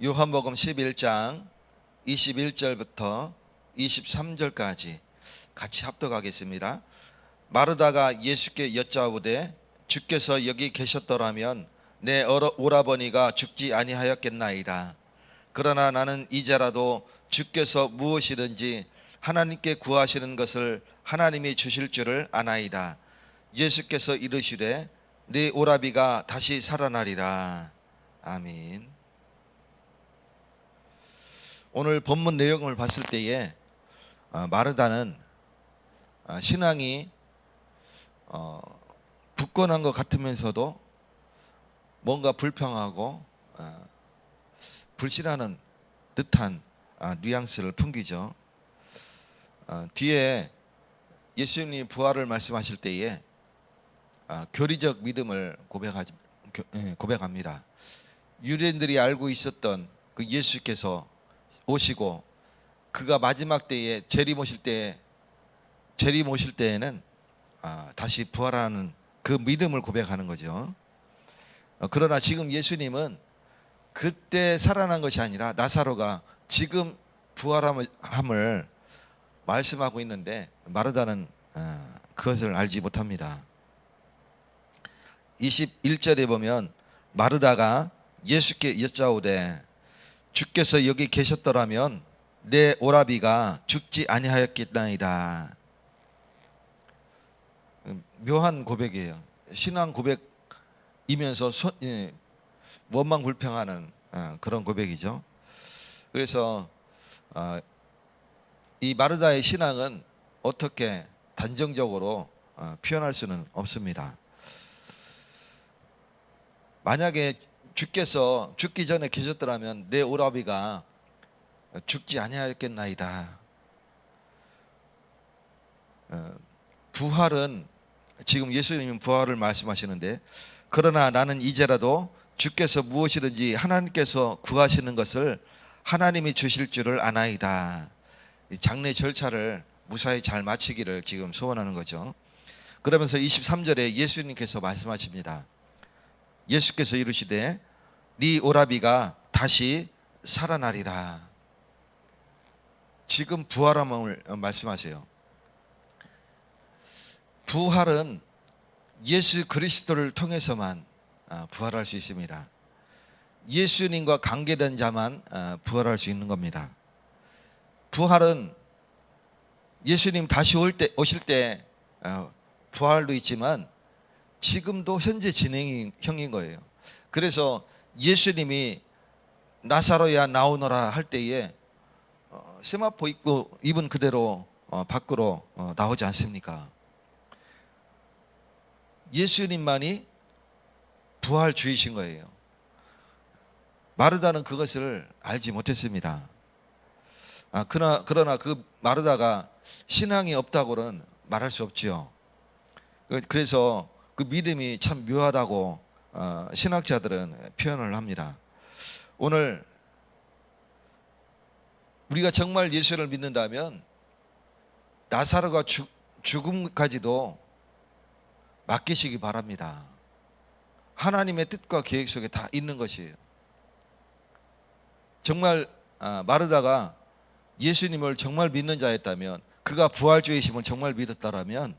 요한복음 11장 21절부터 23절까지 같이 합독하겠습니다. 마르다가 예수께 여짜오되 주께서 여기 계셨더라면 내 오라버니가 죽지 아니하였겠나이다. 그러나 나는 이제라도 주께서 무엇이든지 하나님께 구하시는 것을 하나님이 주실 줄을 아나이다. 예수께서 이르시되 네 오라비가 다시 살아나리라. 아멘. 오늘 본문 내용을 봤을 때에 마르다는 신앙이 굳건한 것 같으면서도 뭔가 불평하고 불신하는 듯한 뉘앙스를 풍기죠. 뒤에 예수님이 부활을 말씀하실 때에 교리적 믿음을 고백합니다. 유대인들이 알고 있었던 그 예수께서 오시고 그가 마지막 때에 재림 오실 때에는 다시 부활하는 그 믿음을 고백하는 거죠. 그러나 지금 예수님은 그때 살아난 것이 아니라 나사로가 지금 부활함을 말씀하고 있는데 마르다는 그것을 알지 못합니다. 21절에 보면 마르다가 예수께 여짜오되 주께서 여기 계셨더라면 내 오라비가 죽지 아니하였겠나이다. 묘한 고백이에요. 신앙 고백이면서 원망 불평하는 그런 고백이죠. 그래서 이 마르다의 신앙은 어떻게 단정적으로 표현할 수는 없습니다. 만약에 주께서 죽기 전에 계셨더라면 내 오라비가 죽지 아니하였겠나이다. 부활은 지금 예수님은 부활을 말씀하시는데 그러나 나는 이제라도 주께서 무엇이든지 하나님께서 구하시는 것을 하나님이 주실 줄을 아나이다. 장례 절차를 무사히 잘 마치기를 지금 소원하는 거죠. 그러면서 23절에 예수님께서 말씀하십니다. 예수께서 이르시되 네 오라비가 다시 살아나리라. 지금 부활함을 말씀하세요. 부활은 예수 그리스도를 통해서만 부활할 수 있습니다. 예수님과 관계된 자만 부활할 수 있는 겁니다. 부활은 예수님 다시 오실 때 부활도 있지만 지금도 현재 진행형인 거예요. 그래서 예수님이 나사로야 나오너라 할 때에 세마포 입고 입은 그대로 밖으로 나오지 않습니까? 예수님만이 부활주이신 거예요. 마르다는 그것을 알지 못했습니다. 그러나 그 마르다가 신앙이 없다고는 말할 수 없지요. 그래서 그 믿음이 참 묘하다고 신학자들은 표현을 합니다. 오늘 우리가 정말 예수를 믿는다면 나사로가 죽음까지도 맡기시기 바랍니다. 하나님의 뜻과 계획 속에 다 있는 것이에요. 정말 마르다가 예수님을 정말 믿는 자였다면, 그가 부활주이심을 정말 믿었다라면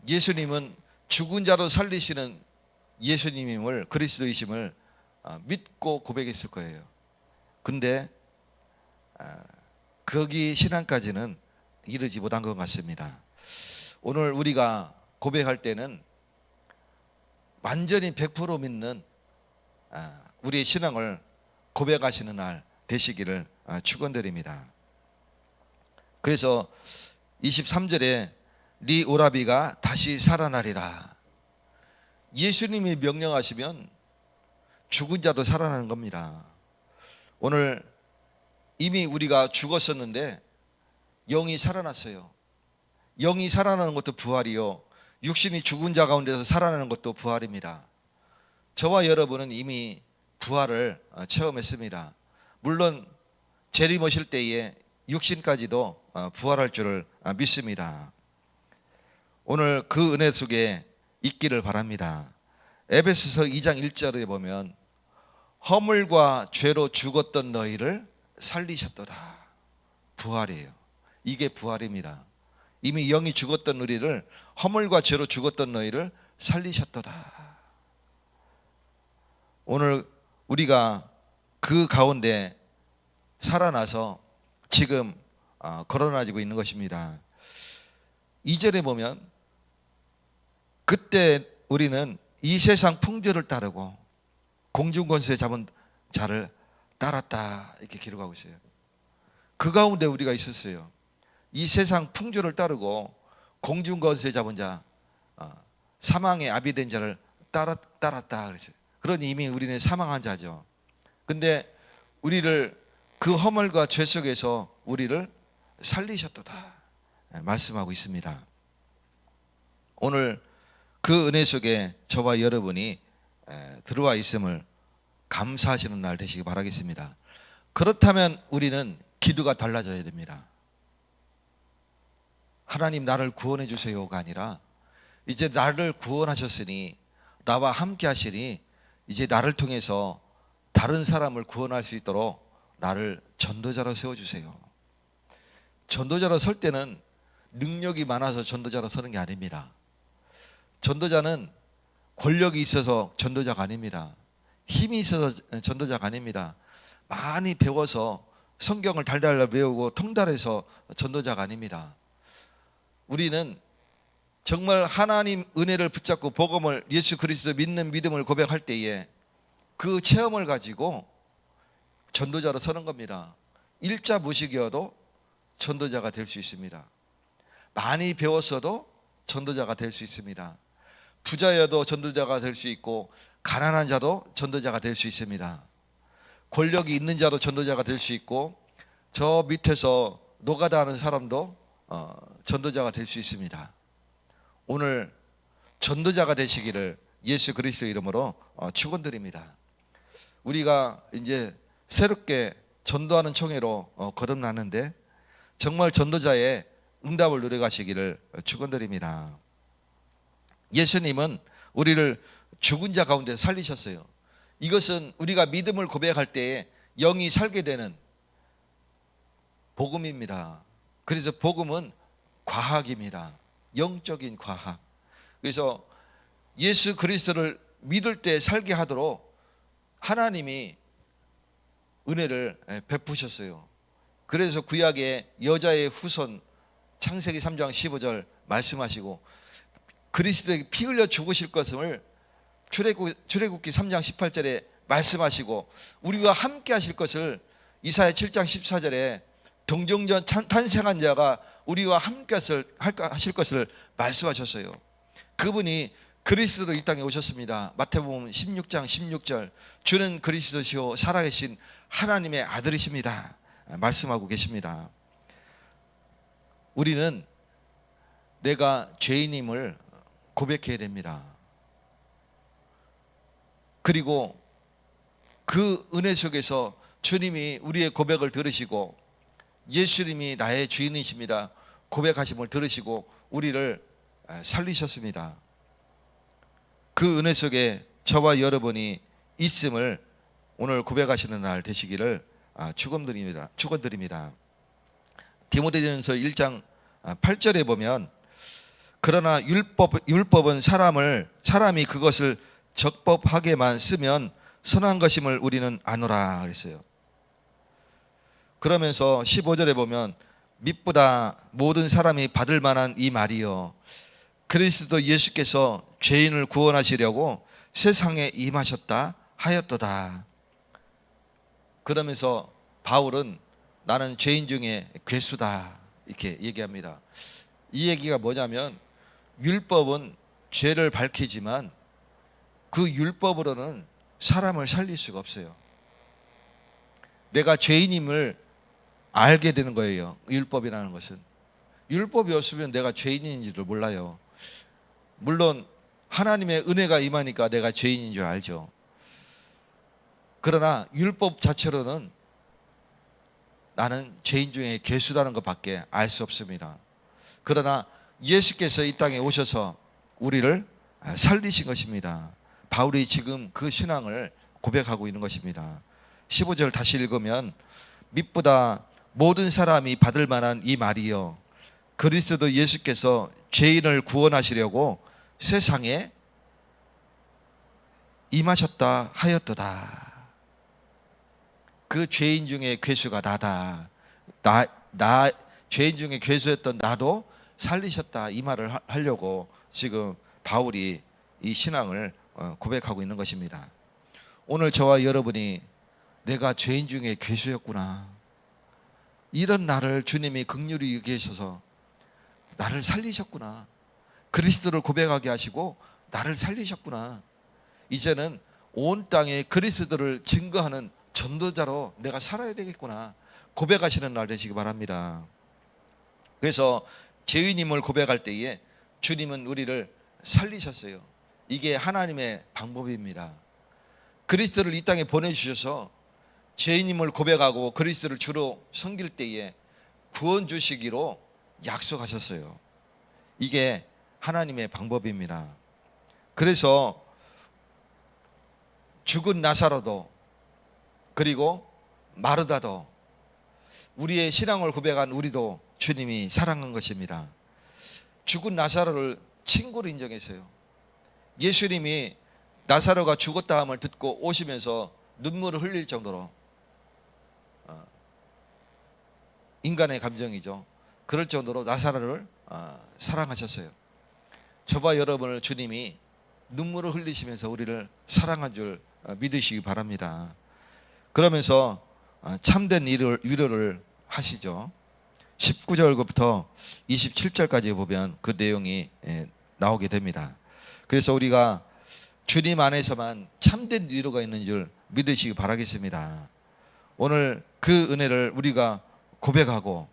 예수님은 죽은 자로 살리시는 예수님임을, 그리스도이심을 믿고 고백했을 거예요. 근데 거기 신앙까지는 이르지 못한 것 같습니다. 오늘 우리가 고백할 때는 완전히 100% 믿는 우리의 신앙을 고백하시는 날 되시기를 축원드립니다. 그래서 23절에 네 오라비가 다시 살아나리라. 예수님이 명령하시면 죽은 자도 살아나는 겁니다. 오늘 이미 우리가 죽었었는데 영이 살아났어요. 영이 살아나는 것도 부활이요, 육신이 죽은 자 가운데서 살아나는 것도 부활입니다. 저와 여러분은 이미 부활을 체험했습니다. 물론 재림 오실 때에 육신까지도 부활할 줄을 믿습니다. 오늘 그 은혜 속에 있기를 바랍니다. 에베소서 2장 1절에 보면 허물과 죄로 죽었던 너희를 살리셨도다. 부활이에요. 이게 부활입니다. 이미 영이 죽었던 우리를, 허물과 죄로 죽었던 너희를 살리셨도다. 오늘 우리가 그 가운데 살아나서 지금 걸어나지고 있는 것입니다. 2절에 보면 그때 우리는 이 세상 풍조를 따르고 공중권세 잡은 자를 따랐다, 이렇게 기록하고 있어요. 그 가운데 우리가 있었어요. 이 세상 풍조를 따르고 공중권세 잡은 자, 사망의 아비된 자를 따랐다 그랬어요. 그러니 이미 우리는 사망한 자죠. 근데 우리를 그 허물과 죄 속에서 우리를 살리셨도다 말씀하고 있습니다. 오늘 그 은혜 속에 저와 여러분이 들어와 있음을 감사하시는 날 되시기 바라겠습니다. 그렇다면 우리는 기도가 달라져야 됩니다. 하나님 나를 구원해 주세요가 아니라, 이제 나를 구원하셨으니 나와 함께 하시니 이제 나를 통해서 다른 사람을 구원할 수 있도록 나를 전도자로 세워주세요. 전도자로 설 때는 능력이 많아서 전도자로 서는 게 아닙니다. 전도자는 권력이 있어서 전도자가 아닙니다. 힘이 있어서 전도자가 아닙니다. 많이 배워서 성경을 달달 외우고 통달해서 전도자가 아닙니다. 우리는 정말 하나님 은혜를 붙잡고 복음을, 예수 그리스도 믿는 믿음을 고백할 때에 그 체험을 가지고 전도자로 서는 겁니다. 일자 무식이어도 전도자가 될 수 있습니다. 많이 배웠어도 전도자가 될 수 있습니다. 부자여도 전도자가 될 수 있고, 가난한 자도 전도자가 될 수 있습니다. 권력이 있는 자도 전도자가 될 수 있고, 저 밑에서 노가다 하는 사람도 전도자가 될 수 있습니다. 오늘 전도자가 되시기를 예수 그리스도 이름으로 축원드립니다. 우리가 이제 새롭게 전도하는 총회로 거듭났는데 정말 전도자의 응답을 누려가시기를 축원드립니다. 예수님은 우리를 죽은 자 가운데 살리셨어요. 이것은 우리가 믿음을 고백할 때에 영이 살게 되는 복음입니다. 그래서 복음은 과학입니다. 영적인 과학. 그래서 예수 그리스도를 믿을 때 살게 하도록 하나님이 은혜를 베푸셨어요. 그래서 구약의 여자의 후손 창세기 3장 15절 말씀하시고, 그리스도에게 피 흘려 죽으실 것을 출애굽기 3장 18절에 말씀하시고, 우리와 함께 하실 것을 이사야 7장 14절에 동정전 탄생한 자가 우리와 함께 하실 것을 말씀하셨어요. 그분이 그리스도로 이 땅에 오셨습니다. 마태복음 16장 16절, 주는 그리스도시요 살아계신 하나님의 아들이십니다 말씀하고 계십니다. 우리는 내가 죄인임을 고백해야 됩니다. 그리고 그 은혜 속에서 주님이 우리의 고백을 들으시고, 예수님이 나의 주인이십니다 고백하심을 들으시고 우리를 살리셨습니다. 그 은혜 속에 저와 여러분이 있음을 오늘 고백하시는 날 되시기를 축원드립니다. 디모데전서 1장 8절에 보면, 그러나 율법은 사람이 그것을 적법하게만 쓰면 선한 것임을 우리는 아노라 그랬어요. 그러면서 15절에 보면, mit보다 모든 사람이 받을 만한 이 말이요, 그리스도 예수께서 죄인을 구원하시려고 세상에 임하셨다 하였도다. 그러면서 바울은 나는 죄인 중에 괴수다 이렇게 얘기합니다. 이 얘기가 뭐냐면, 율법은 죄를 밝히지만 그 율법으로는 사람을 살릴 수가 없어요. 내가 죄인임을 알게 되는 거예요. 율법이라는 것은. 율법이 없으면 내가 죄인인지를 몰라요. 물론 하나님의 은혜가 임하니까 내가 죄인인 줄 알죠. 그러나 율법 자체로는 나는 죄인 중에 괴수라는 것밖에 알 수 없습니다. 그러나 예수께서 이 땅에 오셔서 우리를 살리신 것입니다. 바울이 지금 그 신앙을 고백하고 있는 것입니다. 15절 다시 읽으면 밑보다 모든 사람이 받을 만한 이 말이여 그리스도 예수께서 죄인을 구원하시려고 세상에 임하셨다 하였도다. 그 죄인 중에 괴수가 나다. 나 죄인 중에 괴수였던 나도 살리셨다. 이 말을 하려고 지금 바울이 이 신앙을 고백하고 있는 것입니다. 오늘 저와 여러분이 내가 죄인 중에 괴수였구나. 이런 나를 주님이 긍휼히 여기셔서 나를 살리셨구나. 그리스도를 고백하게 하시고 나를 살리셨구나. 이제는 온 땅에 그리스도를 증거하는 전도자로 내가 살아야 되겠구나. 고백하시는 날 되시기 바랍니다. 그래서 죄인임을 고백할 때에 주님은 우리를 살리셨어요. 이게 하나님의 방법입니다. 그리스도를 이 땅에 보내주셔서 죄인임을 고백하고 그리스도를 주로 섬길 때에 구원 주시기로 약속하셨어요. 이게 하나님의 방법입니다. 그래서 죽은 나사로도 그리고 마르다도 우리의 신앙을 고백한 우리도 주님이 사랑한 것입니다. 죽은 나사로를 친구로 인정했어요. 예수님이 나사로가 죽었다 함을 듣고 오시면서 눈물을 흘릴 정도로 인간의 감정이죠. 그럴 정도로 나사로를 사랑하셨어요. 저와 여러분을 주님이 눈물을 흘리시면서 우리를 사랑한 줄 믿으시기 바랍니다. 그러면서 참된 위로를 하시죠. 19절부터 27절까지 보면 그 내용이 나오게 됩니다. 그래서 우리가 주님 안에서만 참된 위로가 있는 줄 믿으시기 바라겠습니다. 오늘 그 은혜를 우리가 고백하고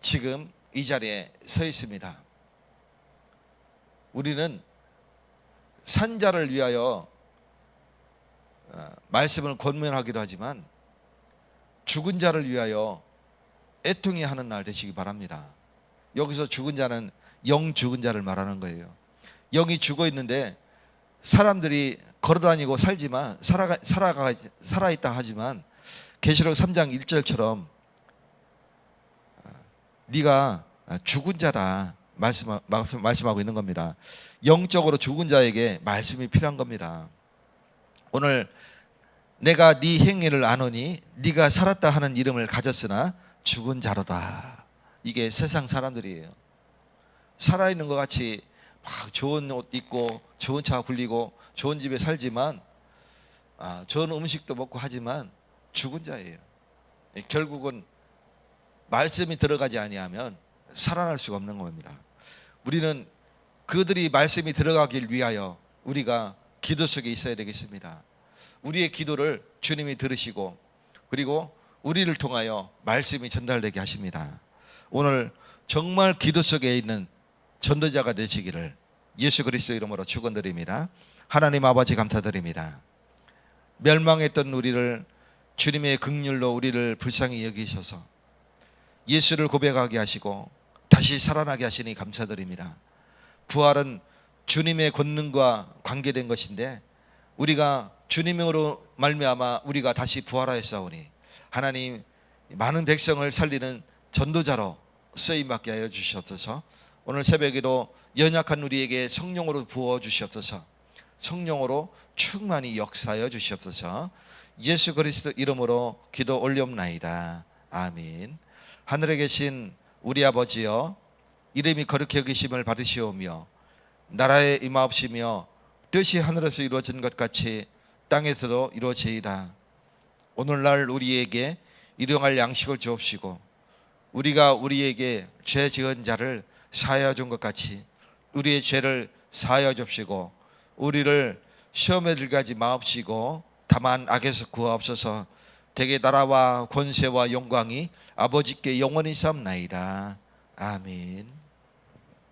지금 이 자리에 서 있습니다. 우리는 산자를 위하여 말씀을 권면하기도 하지만 죽은 자를 위하여 애통해 하는 날 되시기 바랍니다. 여기서 죽은 자는 영 죽은 자를 말하는 거예요. 영이 죽어 있는데 사람들이 걸어다니고 살지만 살아있다 하지만 계시록 3장 1절처럼 네가 죽은 자다 말씀하고 있는 겁니다. 영적으로 죽은 자에게 말씀이 필요한 겁니다. 오늘 내가 네 행위를 아노니 네가 살았다 하는 이름을 가졌으나 죽은 자로다. 이게 세상 사람들이에요. 살아있는 것 같이 막 좋은 옷 입고 좋은 차 굴리고 좋은 집에 살지만 좋은 음식도 먹고 하지만 죽은 자예요. 결국은 말씀이 들어가지 아니하면 살아날 수가 없는 겁니다. 우리는 그들이 말씀이 들어가길 위하여 우리가 기도 속에 있어야 되겠습니다. 우리의 기도를 주님이 들으시고 그리고 우리를 통하여 말씀이 전달되게 하십니다. 오늘 정말 기도 속에 있는 전도자가 되시기를 예수 그리스도 이름으로 축원드립니다. 하나님 아버지 감사드립니다. 멸망했던 우리를 주님의 긍휼로 우리를 불쌍히 여기셔서 예수를 고백하게 하시고 다시 살아나게 하시니 감사드립니다. 부활은 주님의 권능과 관계된 것인데 우리가 주님으로 말미암아 우리가 다시 부활하였사오니 하나님 많은 백성을 살리는 전도자로 쓰임받게 하여 주시옵소서. 오늘 새벽에도 연약한 우리에게 성령으로 부어주시옵소서. 성령으로 충만히 역사하여 주시옵소서. 예수 그리스도 이름으로 기도 올리옵나이다. 아멘. 하늘에 계신 우리 아버지여 이름이 거룩히 여기심을 받으시오며 나라에 임하옵시며 뜻이 하늘에서 이루어진 것 같이 땅에서도 이루어지이다. 오늘날 우리에게 일용할 양식을 주옵시고 우리가 우리에게 죄 지은 자를 사하여 준 것 같이 우리의 죄를 사하여 줍시고 우리를 시험에 들게 하지 마옵시고 다만 악에서 구하옵소서. 대개 나라와 권세와 영광이 아버지께 영원히 삼나이다. 아멘.